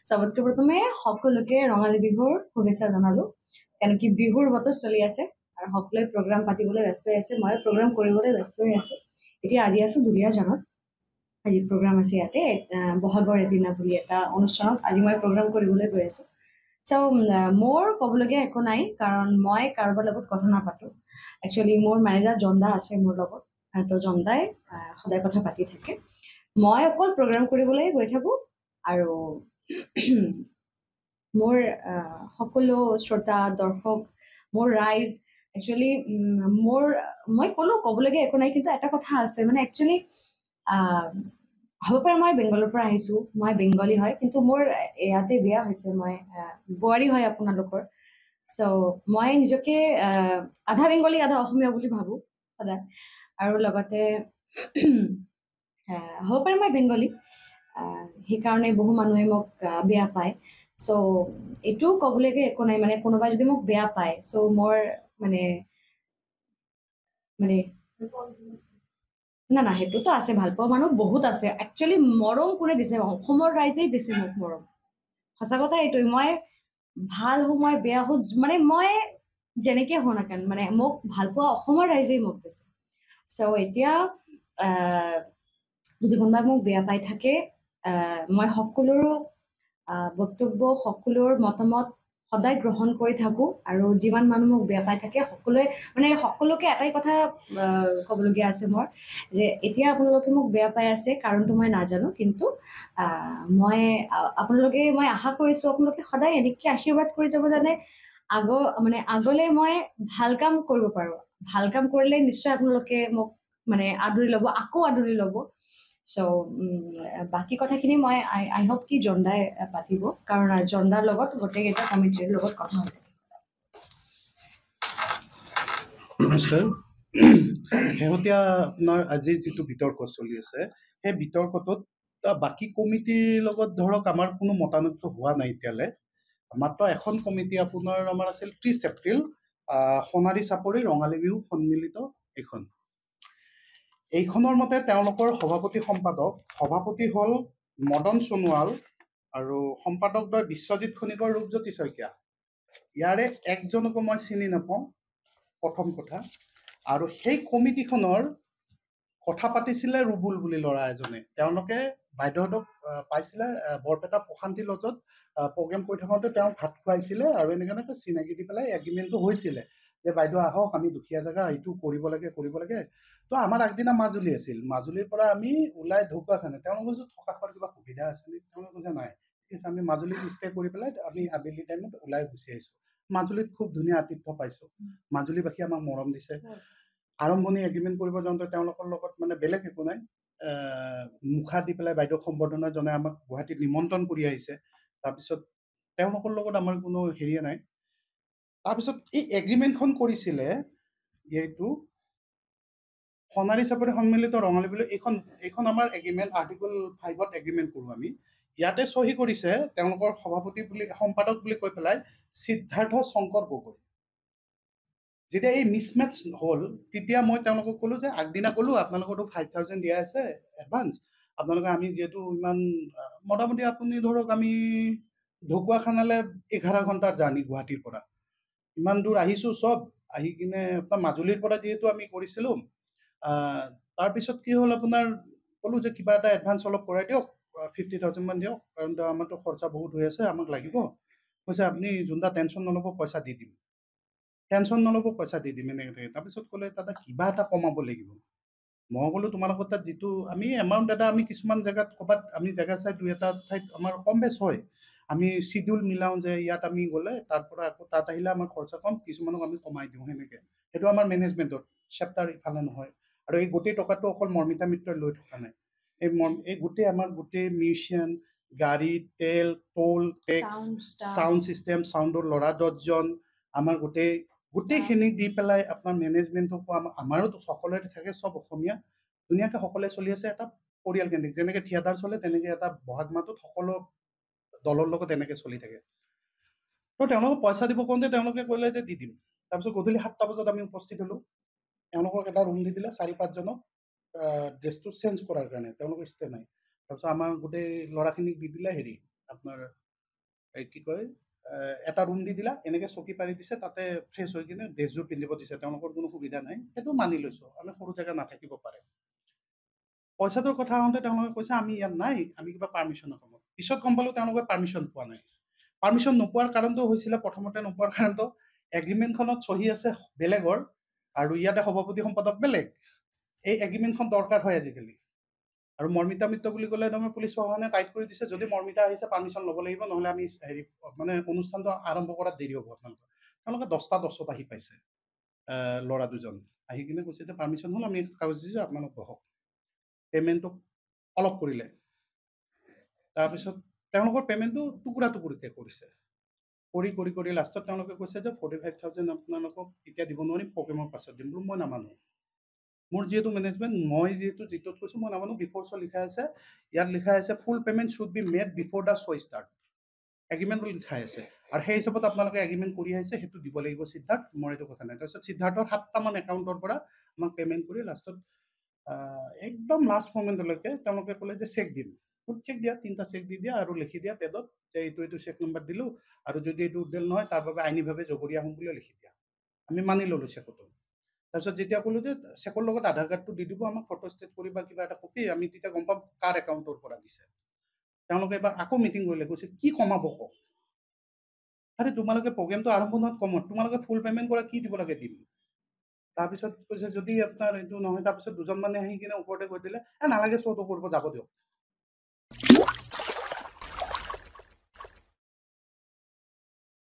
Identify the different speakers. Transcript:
Speaker 1: সবতকৈ প্ৰথমে সকলোকে ৰঙালী বিহুৰ শুভেচ্ছা জনালো কাৰণ কি বিহুৰ বতৰ চলি আছে আৰু সকলোৱে প্ৰগ্ৰাম পাতিবলৈ ব্যস্ত হৈ আছে মই প্ৰগ্ৰাম কৰিবলৈ ব্যস্ত হৈ আছো এতিয়া আজি আছো দুলীয়াজানত আজি প্ৰগ্ৰাম আছে ইয়াতে বহাগৰ এদিনা বুলি এটা অনুষ্ঠানত আজি মই প্ৰগ্ৰাম কৰিবলৈ গৈ আছো চ' মোৰ ক'বলগীয়া একো নাই কাৰণ মই কাৰোবাৰ লগত কথা নাপাতো একচুৱেলি মোৰ মেনেজাৰ জন্দা আছে মোৰ লগত তো জন্দাই সদায় কথা পাতি থাকে মই অকল প্ৰগ্ৰাম কৰিবলৈ গৈ থাকো আৰু মোৰ সকলো শ্ৰোতা দৰ্শক মোৰ ৰাইজ একচুৱেলি মই ক'বলগীয়া একো নাই কিন্তু এটা কথা আছে মানে একচুৱেলি হ'ব পাৰে মই বেংগলৰ পৰা আহিছো মই বেংগলী হয় কিন্তু মোৰ ইয়াতে বিয়া হৈছে মই বোৱাৰী হয় আপোনালোকৰ চ' মই নিজকে আধা বেংগলী আধা অসমীয়া বুলি ভাবো সদায় আৰু লগতে হ'ব পাৰে মই বেংগলী সেইকাৰণে বহু মানুহে মোক বেয়া পায় চ' এইটোও ক'বলৈকে একো নাই মানে কোনোবাই যদি মোক বেয়া পায় চ' মোৰ মানে না সেইটোতো আছে ভাল পোৱা মানুহ বহুত আছে একচুৱেলি মৰম কোনে দিছে অসমৰ ৰাইজেই দিছে মোক মৰম সঁচা কথা এইটোৱে মই ভাল হওঁ মই বেয়া হওঁ মানে মই যেনেকে হওঁ না কাৰণ মানে মোক ভাল পোৱা অসমৰ ৰাইজেই মোক দিছে চ' এতিয়া যদি কোনোবাই মোক বেয়া পাই থাকে মই সকলোৰো বক্তব্য সকলোৰ মতামত সদায় গ্ৰহণ কৰি থাকো আৰু যিমান মানুহ মোক বেয়া পাই থাকে সকলোৱে মানে সকলোকে এটাই কথা ক'বলগীয়া আছে মোৰ যে এতিয়া আপোনালোকে মোক বেয়া পাই আছে কাৰণটো মই নাজানো কিন্তু মই আশা কৰিছো আপোনালোকে সদায় এনেকৈ আশীৰ্বাদ কৰি যাব যেনে আগলৈ মই ভাল কাম কৰিব পাৰো ভাল কাম কৰিলে নিশ্চয় আপোনালোকে মোক মানে আদৰি ল'ব আকৌ আদৰি ল'ব চ' বাকী কথাখিনি মই আই হোপ কি জন্দাই পাতিব কাৰণ জন্দাৰ লগত গোটেইকেইটা কমিটিৰ লগত কথা হয়
Speaker 2: নমস্কাৰ শেহতীয়া আপোনাৰ আজি যিটো বিতৰ্ক চলি আছে সেই বিতৰ্কটোত বাকী কমিটিৰ লগত ধৰক আমাৰ কোনো মতানৈক্য হোৱা নাই এতিয়ালৈ মাত্ৰ এখন কমিটি আপোনাৰ আমাৰ আছিল 30 এপ্ৰিল সোণাৰী চাপৰি ৰঙালী বিহু সন্মিলিত এইখনৰ মতে তেওঁলোকৰ সভাপতি হ'ল মদন সোণোৱাল আৰু সম্পাদকদ্বয় বিশ্বজিৎ খনিকৰ ৰূপজ্যোতি শইকীয়া ইয়াৰে একজনকো মই চিনি নাপাওঁ প্ৰথম কথা আৰু সেই কমিটিখনৰ কথা পাতিছিলে ৰুবুল বুলি ল'ৰা এজনে তেওঁলোকে বাইদেউহঁতক পাইছিলে বৰপেটা প্ৰশান্তি লজত প্ৰগ্ৰেম কৰি থাকোঁতে তেওঁ ভাত খুৱাইছিলে আৰু এনেকৈ চিনাকি দি পেলাই এগ্ৰিমেণ্টটো হৈছিলে যে বাইদেউ আহক আমি দুখীয়া জেগা এইটো কৰিব লাগে তো আমাৰ আগদিনা মাজুলী আছিল মাজুলীৰ পৰা আমি ওলাই ঢকুৱাখানা তেওঁলোকৰ যে থকা খোৱাৰ কিবা সুবিধা আছে নেকি তেওঁলোকে কৈছে নাই ঠিক আছে আমি মাজুলীত ষ্টে কৰি পেলাই আমি আবেলি টাইমত ওলাই গুচি আহিছোঁ মাজুলীত খুব ধুনীয়া আতিথ্য পাইছোঁ মাজুলীবাসী আমাক মৰম দিছে আৰম্ভণি এগ্ৰিমেণ্ট কৰিব যাওঁতে তেওঁলোকৰ লগত মানে বেলেগ একো নাই মুখা দি পেলাই বাইদেউ সম্বৰ্ধনা জনাই আমাক গুৱাহাটীত নিমন্ত্ৰণ কৰি আহিছে তাৰপিছত তেওঁলোকৰ লগত আমাৰ কোনো হেৰিয়ে নাই তাৰপিছত এই এগ্ৰিমেণ্টখন কৰিছিলে এইটো সোণাৰী চাপৰি সন্মিলিত ৰঙালী বিহু এইখন আমাৰ এগ্ৰিমেণ্ট আৰ্টিকল 5ত এগ্ৰিমেণ্ট কৰোঁ আমি ইয়াতে চহী কৰিছে তেওঁলোকৰ সম্পাদক বুলি কৈ পেলাই সিদ্ধাৰ্থ শংকৰ গগৈ যেতিয়া এই মিছমেটচ হ'ল তেতিয়া মই তেওঁলোকক ক'লো যে আগদিনা ক'লো আপোনালোকৰতো 5000 দিয়া আছে এডভান্স আপোনালোকে আমি যিহেতু ইমান মোটামুটি আপুনি ধৰক আমি ঢকুৱাখানালৈ 11 ঘণ্টাৰ জাৰ্ণি গুৱাহাটীৰ পৰা ইমান দূৰ আহিছোঁ চব আহি কিনে আপোনাৰ মাজুলীৰ পৰা যিহেতু আমি কৰিছিলোঁ তাৰপিছত কি হ'ল আপোনাৰ ক'লো যে কিবা এটা এডভান্স অলপ কৰাই দিয়ক 50,000 মান দিয়ক কাৰণ আমাৰতো খৰচা বহুত হৈ আছে আমাক লাগিব কৈছে আপুনি যোনটা টেনশ্যন নল'ব পইচা দি দিম এনেকৈ তাৰপিছত ক'লে দাদা কিবা এটা কমাব লাগিব মই ক'লো তোমালোকৰ তাত যিটো আমি এমাউণ্ট দাদা আমি কিছুমান জেগাত ক'ৰবাত আমি জেগা চাই 2-এটা ঠাইত আমাৰ কম বেছ হয় আমি চিডিউল মিলাওঁ যে ইয়াত আমি গ'লে তাৰ পৰা আকৌ তাত আহিলে আমাৰ খৰচা কম কিছুমানক আমি কমাই দিওঁ সেনেকৈ সেইটো আমাৰ মেনেজমেণ্টত চেপ্টাৰ ইফালে নহয় আৰু এই গোটেই টকাটো অকল মৰ্মিতা মিত্ৰই লৈ থকা নাই এই গোটেই আমাৰ গোটেই মিউজিয়াম গাড়ী তেল টোল টেক্স চাউণ্ড চিষ্টেম চাউণ্ডৰ ল'ৰা 10জন আমাৰ গোটেইখিনি দি পেলাই আপোনাৰ মেনেজমেণ্টকো আমাৰোতো সকলোৰে থাকে চব অসমীয়া ধুনীয়াকৈ সকলোৱে চলি আছে এটা পৰিয়াল কেন্দ্ৰিক যেনেকৈ থিয়েটাৰ চলে তেনেকৈ এটা বহাগ মাহটোত সকলো দলৰ লগত এনেকৈ চলি থাকে তো তেওঁলোকক পইচা দিব কওঁতে তেওঁলোকে ক'লে যে দি দিম তাৰপিছত গধূলি 7টা বজাত আমি উপস্থিত হ'লোঁ তেওঁলোকক এটা ৰুম দি দিলে 4-5জনক ড্ৰেছটো চেঞ্জ কৰাৰ কাৰণে তেওঁলোকৰ ষ্টে নাই তাৰপিছত আমাৰ গোটেই ল'ৰাখিনিক দি দিলে আপোনাৰ কি কয় এটা ৰুম দি দিলা, এনেকে চকী পাৰি দিছে, তাতে ফ্ৰেছ হৈ কিনে ড্ৰেছযোৰ পিন্ধিব দিছে, তেওঁলোকৰ কোনো সুবিধা নাই, সেইটো মানি লৈছোঁ, আমি সৰু জেগা নাথাকিব পাৰে। পইচাটোৰ কথা আহোঁতে তেওঁলোকে কৈছে আমি ইয়াত নাই, আমি কিবা পাৰ্মিশ্যনৰ কামত। পিছত গম পালোঁ তেওঁলোকে পাৰ্মিশ্যন পোৱা নাই। পাৰ্মিশ্যন নোপোৱাৰ কাৰণটো হৈছিলে, প্ৰথমতে নোপোৱাৰ কাৰণটো এগ্ৰিমেণ্টখনত চহী আছে বেলেগৰ আৰু ইয়াতে সভাপতি সম্পাদক বেলেগ। এই এগ্ৰিমেণ্টখন দৰকাৰ হয় আজিকালি। আৰু মৰ্মিতা মিত্ৰ বুলি ক'লে তাৰমানে পুলিচ প্ৰশাসনে টাইট কৰি দিছে, যদি মৰ্মিতা আহিছে পাৰ্মিশ্যন ল'ব লাগিব, নহ'লে আমি হেৰি মানে অনুষ্ঠানটো আৰম্ভ কৰাত দেৰি হ'ব আপোনালোকৰ। তেওঁলোকে 10টা 10ত আহি পাইছে, ল'ৰা দুজন আহি কিনে কৈছে যে পাৰ্মিশ্যন হ'ল, আমি কাগজ দিছোঁ, আপোনালোক বহক। পে'মেণ্টটো অলপ কৰিলে, তাৰপিছত তেওঁলোকৰ পে'মেণ্টটো টুকুৰা টুকুৰিকৈ কৰিছে, কৰি লাষ্টত তেওঁলোকে কৈছে যে 45,000 আপোনালোকক এতিয়া দিব নোৱাৰিম, প্ৰগ্ৰেমৰ পাছত দিম। বোলো মই নামানো, মোৰ যিহেতু মেনেজমেণ্ট, মই যিটোত কৈছোঁ মই নামানো। বিফৰ চ' লিখা আছে, ইয়াত লিখা আছে full payment should be made before the show' start, এগ্ৰিমেণ্টত লিখা আছে, আৰু সেই হিচাপত আপোনালোকে এগ্ৰিমেণ্ট কৰি আহিছে, সেইটো দিব লাগিব সিদ্ধাৰ্থ, মোৰ এইটো কথা নাই। তাৰপিছত সিদ্ধাৰ্থৰ 7টামান একাউণ্টৰ পৰা আমাক পে'মেণ্ট কৰি লাষ্টত একদম লাষ্ট মমেণ্টলৈকে তেওঁলোকে ক'লে যে চেক দিম। চেক দিয়া, 3টা চেক দি দিয়া আৰু লিখি দিয়া পেডত যে এইটো চেক নম্বৰ দিলোঁ, আৰু যদি এইটো উদ্দেল নহয় তাৰ বাবে আইনীভাৱে জগৰীয়া হ'ম বুলিও লিখি দিয়া। আমি মানি ল'লোঁ চেকটো। তাৰপিছত যেতিয়া ক'লোঁ যে চেকৰ লগত আধাৰ কাৰ্ডটো দি দিব, আমাক ফটো ষ্টেট কৰি বা কিবা এটা কপি, আমি তেতিয়া গম পাম কাৰ একাউণ্টৰ পৰা দিছে। তেওঁলোকে এবাৰ আকৌ মিটিং কৰিলে, কৈছে কি কমাব কওক। আৰে তোমালোকে প্ৰগ্ৰেমটো আৰম্ভ নহয় কমত, তোমালোকে ফুল পে'মেণ্ট কৰা, কি দিব লাগে দিম। তাৰপিছত কৈছে যদি আপোনাৰ এইটো নহয়, তাৰপিছত দুজনমানে আহি কিনে ওপৰতে কৈ দিলে নালাগে, শ্ব'টো কৰিব যাব দিয়ক।